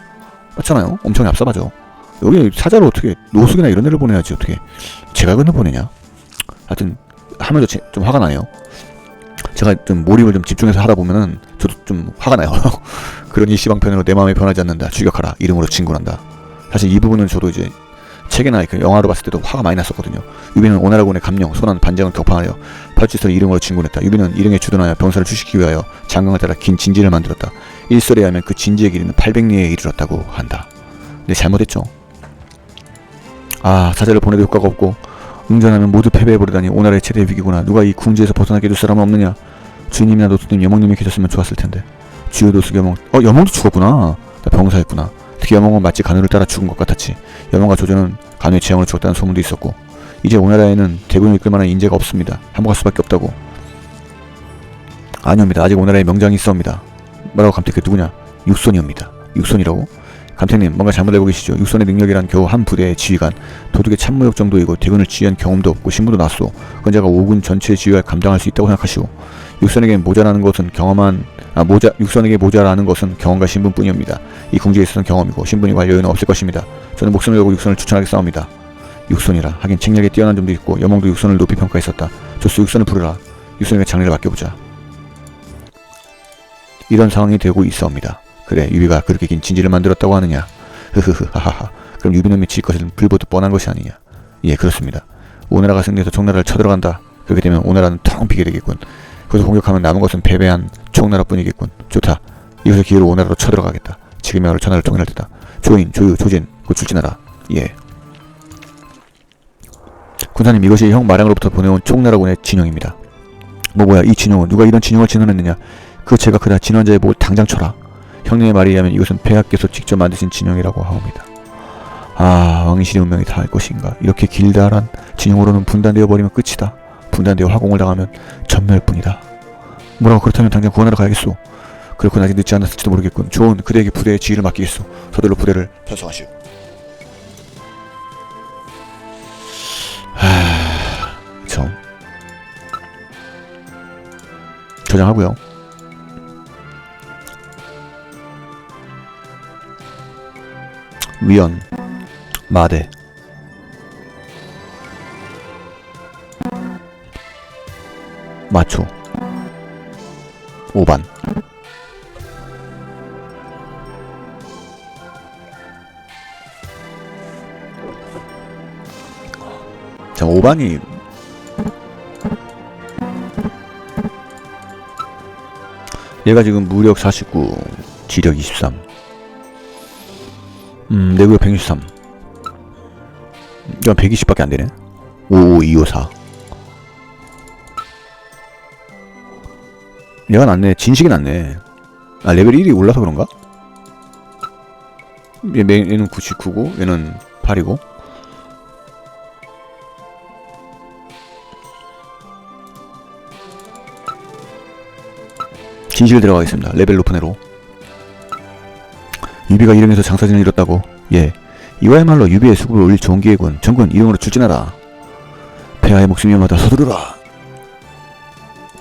Speaker 1: 맞잖아요. 엄청 얍삽하죠. 여기 사자로 어떻게 노숙이나 이런 애를 보내야지 어떻게 제갈근을 보내냐. 하여튼 하면서 좀 화가 나요. 제가 좀 몰입을 좀 집중해서 하다 보면은 저도 좀 화가 나요. 그러니 시방편으로 내 마음이 변하지 않는다. 추격하라. 이름으로 진군한다. 사실 이 부분은 저도 이제 책이나 이렇게 영화로 봤을 때도 화가 많이 났었거든요. 유비는 오나라군의 감령, 손안 반장을 격파하여 팔찌서를 이름으로 진군했다. 유비는 일행에 주둔하여 병사를 추식하기 위하여 장강을 따라 긴 진지를 만들었다. 일설에 의하면 그 진지의 길이는 800리에 이르렀다고 한다. 근데 잘못했죠. 아, 사자를 보내도 효과가 없고 응전하면 모두 패배해버리다니. 오나라의 최대 위기구나. 누가 이 궁지에서 벗어나게 해줄 사람은 없느냐. 주인님이나 노트님, 여몽님이 계셨으면 좋았을 텐데. 주요 노숙 여몽. 여몽도 죽었구나. 나 병사였구나. 특히 여몽은 마치 간우를 따라 죽은 것 같았지. 여몽과 조조는 간우의 재앙으로 죽었다는 소문도 있었고. 이제 오나라에는 대군을 이끌 만한 인재가 없습니다. 항복할 수밖에 없다고. 아니옵니다. 아직 오나라에 명장이 있어옵니다. 뭐라고 감택해? 누구냐? 육손이옵니다. 육손이라고? 감택님, 뭔가 잘못 알고 계시죠? 육손의 능력이란 겨우 한 부대의 지휘관, 도둑의 참모역 정도이고 대군을 지휘한 경험도 없고 신분도 낮소. 그건 제가 5군 전체의 지휘를 감당할 수 있다고 생각하시오. 육손에겐 모자라는 것은 경험한 육선에게 모자라는 것은 경험과 신분뿐입니다. 이 궁지에 있어서는 경험이고 신분이 갈 여유는 없을 것입니다. 저는 목숨을 걸고 육선을 추천하겠사옵니다. 육선이라 하긴 책략에 뛰어난 점도 있고 여몽도 육선을 높이 평가했었다. 좋소, 육선을 부르라. 육선에게 장례를 맡겨보자. 이런 상황이 되고 있사옵니다. 그래, 유비가 그렇게 긴 진지를 만들었다고 하느냐. 흐흐흐 하하하. 그럼 유비놈이 질 것은 불보듯 뻔한 것이 아니냐. 예, 그렇습니다. 오나라가 승리해서 총나라를 쳐들어간다. 그렇게 되면 오나라는 텅 비게 되겠군. 거기서 공격하면 남은 것은 패배한 총나라뿐이겠군. 좋다. 이것을 기회로 오나라로 쳐들어가겠다. 지금이야말로 전하를 정리할 때다. 조인, 조유, 조진, 곧 출진하라. 예. 군사님, 이것이 형 마량으로부터 보내온 총나라군의 진영입니다. 뭐야, 이 진영은 누가 이런 진영을 진원했느냐. 그 제가 그다 진원자의 목을 당장 쳐라. 형님의 말에 의하면 이것은 폐하께서 직접 만드신 진영이라고 하옵니다. 아, 왕실의 운명이 닿을 것인가. 이렇게 길다란 진영으로는 분단되어 버리면 끝이다. 분단되어 화공을 당하면 전멸뿐이다. 뭐라고, 그렇다면 당장 구원하러 가야겠소. 그렇군, 아직 늦지 않았을지도 모르겠군. 좋은, 그대에게 부대의 지휘를 맡기겠소. 서둘러 부대를 편성하시오. 저장하고요. 위원, 마대, 마초, 오반. 자, 오반이 얘가 지금 무력 49, 지력 23, 내구력 163. 이건 120밖에 안 되네. 55254. 얘가 낫네. 진식이 낫네. 아, 레벨 1이 올라서 그런가? 얘는 99고 얘는 8이고. 진실 들어가겠습니다. 레벨 높은 애로. 유비가 이름에서 장사진을 이뤘다고. 예, 이와야말로 유비의 수급을 올릴 좋은 기회군. 전군, 이름으로 출진하라. 폐하의 목숨이 위험하다. 서두르라.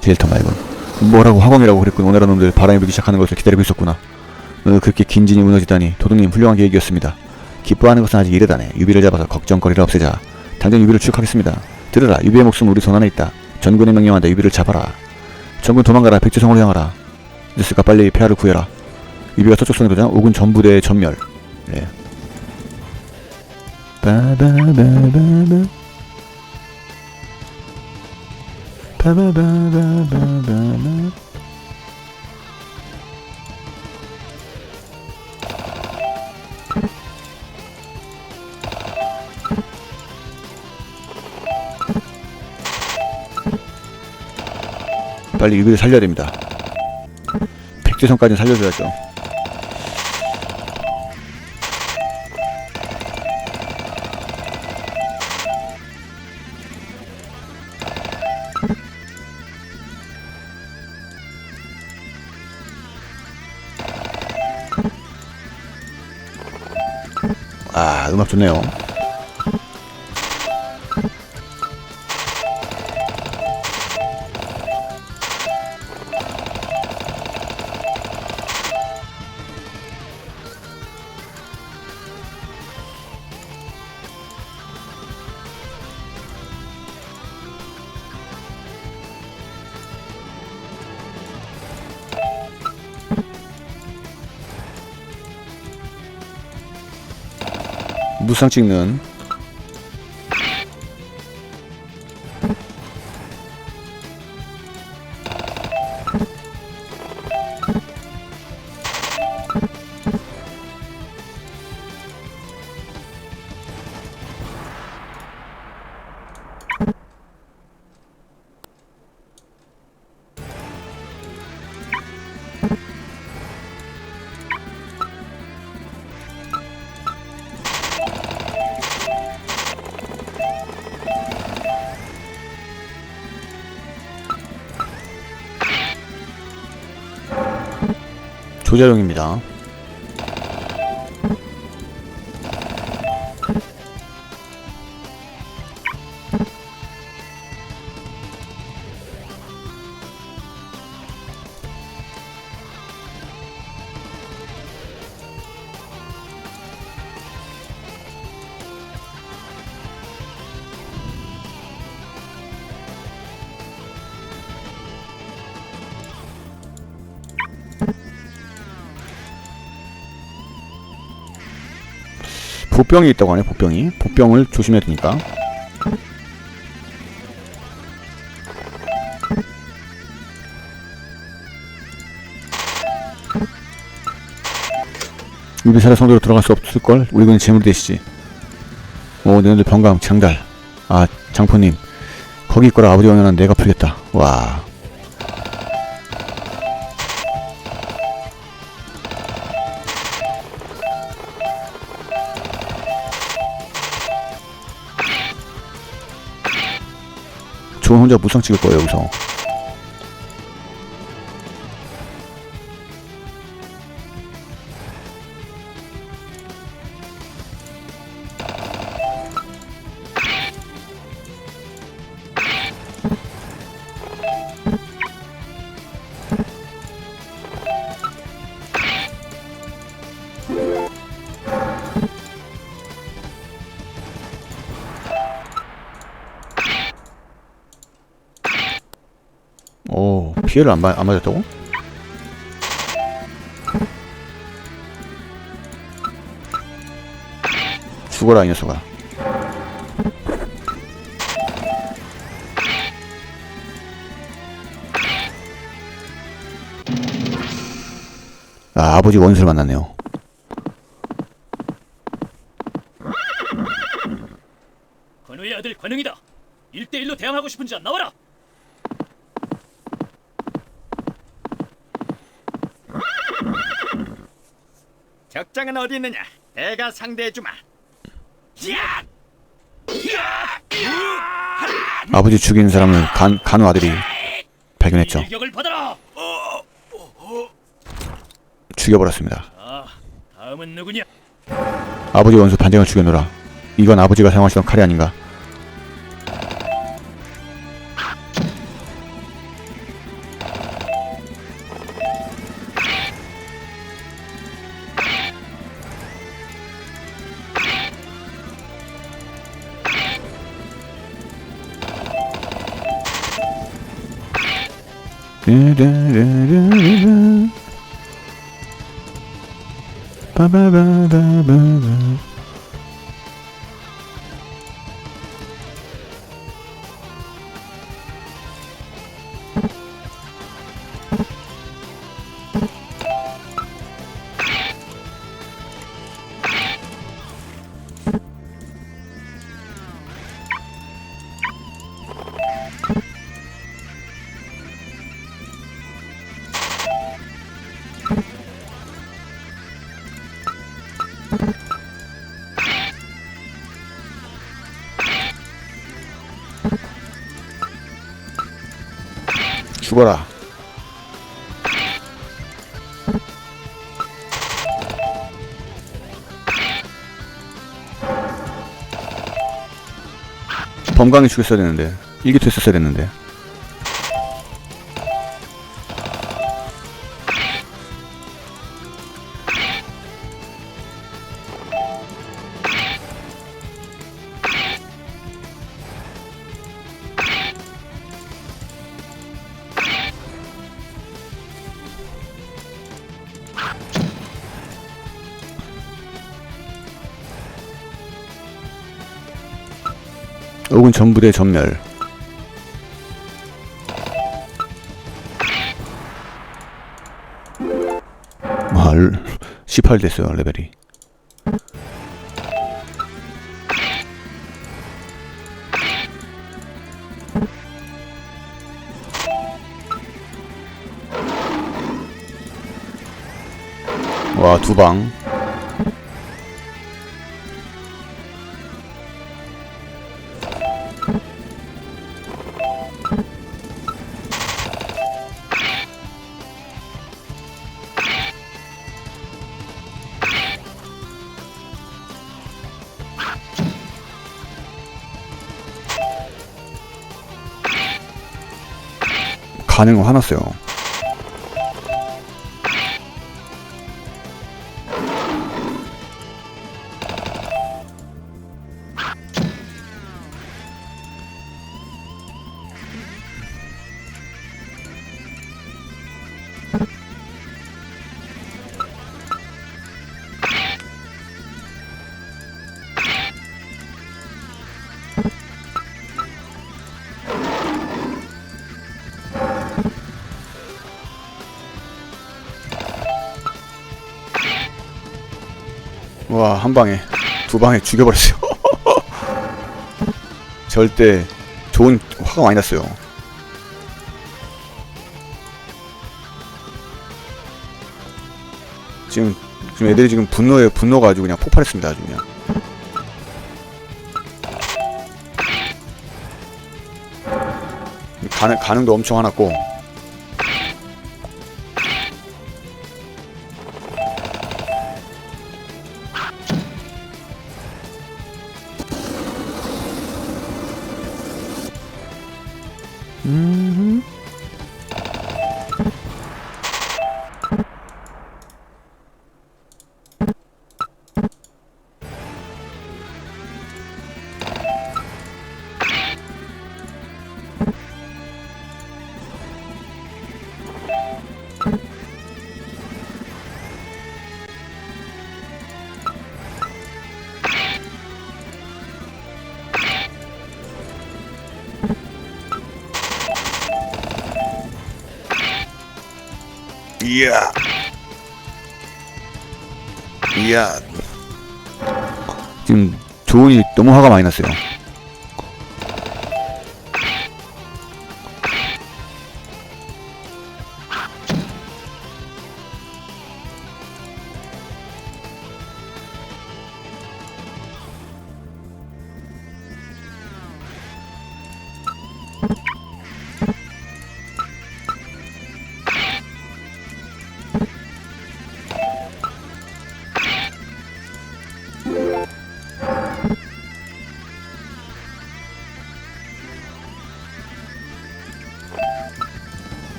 Speaker 1: 제일터 말군. 뭐라고, 화광이라고 그랬군. 오나라 놈들 바람이 불기 시작하는 것을 기다리고 있었구나. 그렇게 긴 진이 무너지다니. 도둑님, 훌륭한 계획이었습니다. 기뻐하는 것은 아직 이르다네. 유비를 잡아서 걱정거리를 없애자. 당장 유비를 추격하겠습니다. 들으라. 유비의 목숨은 우리 손 안에 있다. 전군에 명령한다. 유비를 잡아라. 전군, 도망가라. 백제성으로 향하라. 늦을까, 빨리 폐하를 구해라. 유비가 서쪽 성에 도장, 오군 전부대 전멸. 네. 빠바바바바 빠바바바바바. 빨리 유비를 살려야 됩니다. 백제성까지는 살려줘야죠. 아, 음악 좋네요. 무쌍 찍는. 조자룡입니다. 보병이 있다고 하네. 보병이. 보병을 조심해야 되니까. 유비사라 성도로 들어갈 수 없을걸? 우리 군은 재물이 되시지. 오, 너희들 병감 장달. 아, 장포님, 거기 있거라. 아버지 왕연한 내가 풀겠다. 와. 저 혼자 무쌍 찍을 거예요, 여기서. 오, 피해를 안 맞았다고? 죽어라, 이 녀석아. 아, 아버지 원수를 만났네요.
Speaker 2: 관우의 아들 관웅이다. 1대1로 대항하고 싶은 자 나와라.
Speaker 3: 적장은 어디 있느냐? 내가 상대해주마.
Speaker 1: 아버지 죽인 사람을 간우 아들이 발견했죠.
Speaker 2: 일격을 받아라.
Speaker 1: 죽여버렸습니다.
Speaker 2: 아, 다음은 누구냐?
Speaker 1: 아버지 원수 반장을 죽여놓으라. 이건 아버지가 사용하시던 칼이 아닌가. 바바바바바바. 죽어라. 범강이 죽였어야 되는데, 일기토 했었어야 됐는데. 오군 전부대 전멸. 와, 18 됐어요, 레벨이. 와, 두 방. 가는 화났어요. 와, 한 방에 두 방에 죽여버렸어요. 절대 좋은 화가 많이 났어요. 지금 애들이 지금 분노가 아주 그냥 폭발했습니다. 아주 그냥. 가능도 엄청 화났고. 이야. 지금 조은이 너무 화가 많이 났어요.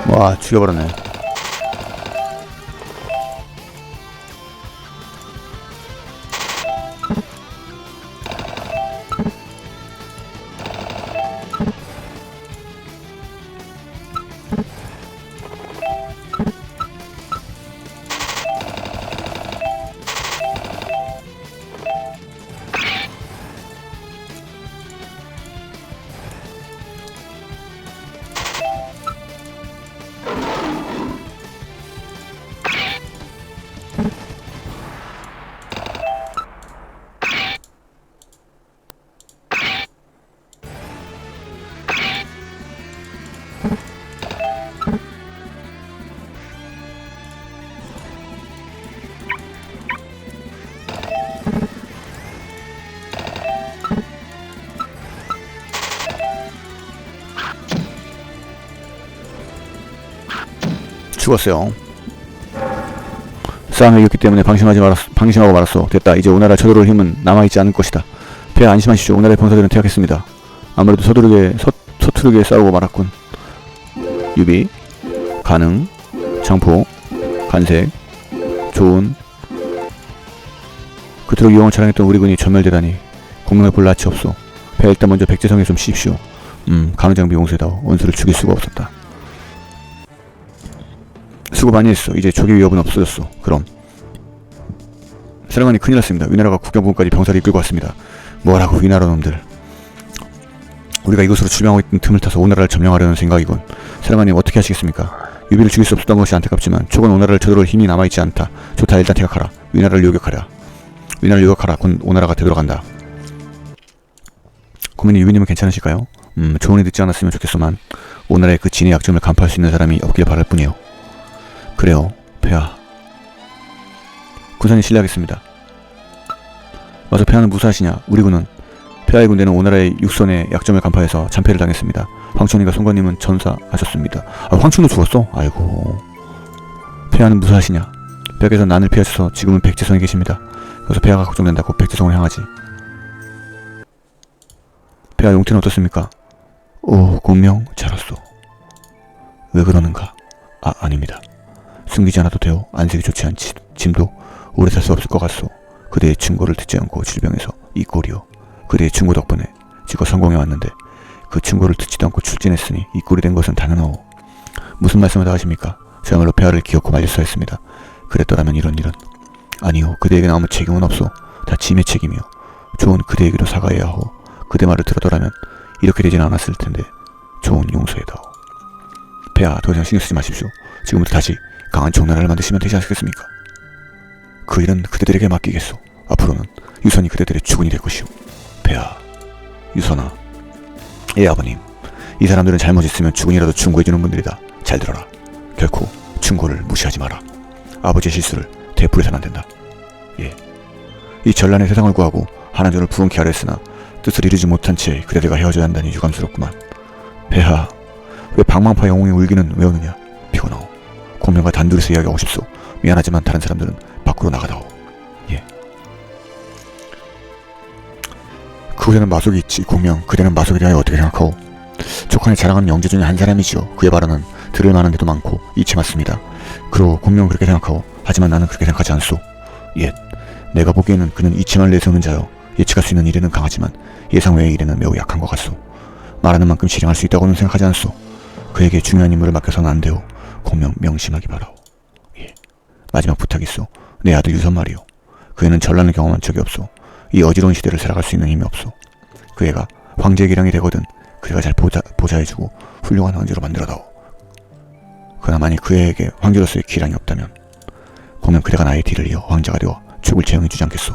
Speaker 1: 와, 죽여버렸네. 죽었어요. 싸움에 이겼기 때문에 방심하고 말았어. 됐다. 이제 오나라 쳐들어올 힘은 남아있지 않을 것이다. 폐하 안심하시오. 오나라의 병사들은 퇴학했습니다. 아무래도 서투르게 싸우고 말았군. 유비, 가능, 장포, 간색, 조은. 그토록 유황을 자랑했던 우리 군이 전멸되다니 공명을 볼 낯이 없소. 폐하 일단 먼저 백제성에 좀 쉬십시오. 가능장비 용서해다오. 원수를 죽일 수가 없었다. 수고 많이 했어. 이제 적의 위협은 없어졌어. 그럼 사령관이 큰일 났습니다. 위나라가 국경부까지 병사를 이끌고 왔습니다. 뭐라고 위나라 놈들. 우리가 이곳으로 출병하고 있던 틈을 타서 오나라를 점령하려는 생각이군. 사령관님 어떻게 하시겠습니까? 유비를 죽일 수 없었던 것이 안타깝지만 초건 오나라를 쳐들어올 힘이 남아있지 않다. 좋다. 일단 퇴각하라. 위나라를 요격하라. 곧 오나라가 되돌아간다. 고민이 유비님은 괜찮으실까요? 조언이 늦지 않았으면 좋겠소만 오나라의 그 진의 약점을 간파할 수 있는 사람이 없길 바랄 뿐이요. 그래요, 폐하. 군사님 실례하겠습니다. 와서 폐하는 무사하시냐? 우리 군은 폐하의 군대는 오나라의 육선의 약점을 간파해서 참패를 당했습니다. 황천이가 송관님은 전사하셨습니다. 아, 황천도 죽었어? 아이고. 폐하는 무사하시냐? 폐하께서 난을 피하셔서 지금은 백제성에 계십니다. 그래서 폐하가 걱정된다고 백제성을 향하지. 폐하 용태는 어떻습니까? 오, 공명 잘 왔소. 왜 그러는가? 아닙니다. 숨기지 않아도 돼요. 안색이 좋지 않지. 짐도 오래 살 수 없을 것 같소. 그대의 충고를 듣지 않고 질병해서 이 꼴이요. 그대의 충고 덕분에 지금 성공해 왔는데 그 충고를 듣지도 않고 출진했으니 이 꼴이 된 것은 당연하오. 무슨 말씀을 다 하십니까? 저야말로 폐하를 기어코 말렸어야 했습니다. 그랬더라면 이런 일은. 아니요. 그대에게는 아무 책임은 없소. 다 짐의 책임이요. 좋은 그대에게도 사과해야 하오. 그대 말을 들어더라면 이렇게 되지는 않았을 텐데 좋은 용서해다오. 폐하, 더 이상 신경 쓰지 마십시오. 지금부터 다시 강한 종나라를 만드시면 되지 않겠습니까? 그 일은 그대들에게 맡기겠소. 앞으로는 유선이 그대들의 주군이 될 것이오. 폐하, 유선아. 예, 아버님. 이 사람들은 잘못했으면 주군이라도 충고해주는 분들이다. 잘 들어라. 결코 충고를 무시하지 마라. 아버지의 실수를 되풀이해서는 안 된다. 예. 이 전란의 세상을 구하고 하나님을 부흥케 하려 했으나 뜻을 이루지 못한 채 그대들과 헤어져야 한다니 유감스럽구만. 폐하, 왜 방망파 영웅의 울기는 왜 오느냐? 피곤하오. 공명과 단둘이서 이야기하고 싶소. 미안하지만 다른 사람들은 밖으로 나가다오. 예. 그곳에는 마속이 있지. 공명, 그대는 마속에 대하여 어떻게 생각하오? 족한이 자랑하는 영재 중에 한 사람이지요. 그의 발언은 들을 만한 데도 많고 이치 맞습니다. 그러고 공명은 그렇게 생각하오. 하지만 나는 그렇게 생각하지 않소. 예. 내가 보기에는 그는 이치만을 내세우는 자여 예측할 수 있는 일에는 강하지만 예상 외의 일에는 매우 약한 것 같소. 말하는 만큼 실행할 수 있다고는 생각하지 않소. 그에게 중요한 임무를 맡겨서는 안 되오. 공명 명심하기 바라오. 예. 마지막 부탁이 있소. 내 아들 유선 말이오. 그 애는 전란을 경험한 적이 없소. 이 어지러운 시대를 살아갈 수 있는 힘이 없소. 그 애가 황제의 기량이 되거든 그대가 잘 보좌해주고 훌륭한 황제로 만들어다오. 그러나 만일 그 애에게 황제로서의 기량이 없다면 공명 그대가 나의 뒤를 이어 황제가 되어 죽을 재용해주지 않겠소.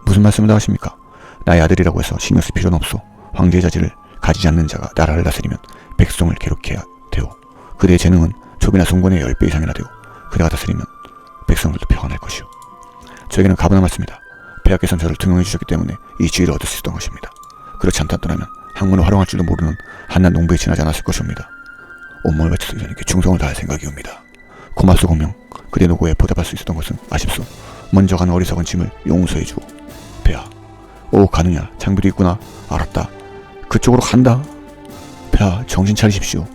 Speaker 1: 무슨 말씀을 다 하십니까? 나의 아들이라고 해서 신경 쓸 필요는 없소. 황제의 자질을 가지지 않는 자가 나라를 다스리면 백성을 괴롭게 되오. 그대의 재능은 족이나 송건의 10배 이상이나 되오. 그대가 다스리면 백성들도 평안할 것이오. 저에게는 가분한 말씀이다. 폐하께서는 저를 등용해 주셨기 때문에 이 지위를 얻을 수 있었던 것입니다. 그렇지 않다면 학문을 활용할 줄도 모르는 한낱 농부에 지나지 않았을 것입니다. 온몸을 바쳐서 유선에게 충성을 다할 생각이옵니다. 고맙소 공명. 그대 노고에 보답할 수 있었던 것은 아쉽소. 먼저 가는 어리석은 짐을 용서해주오. 폐하. 오, 가느냐? 장비도 있구나. 알았다. 그쪽으로 간다. 폐하, 정신 차리십시오.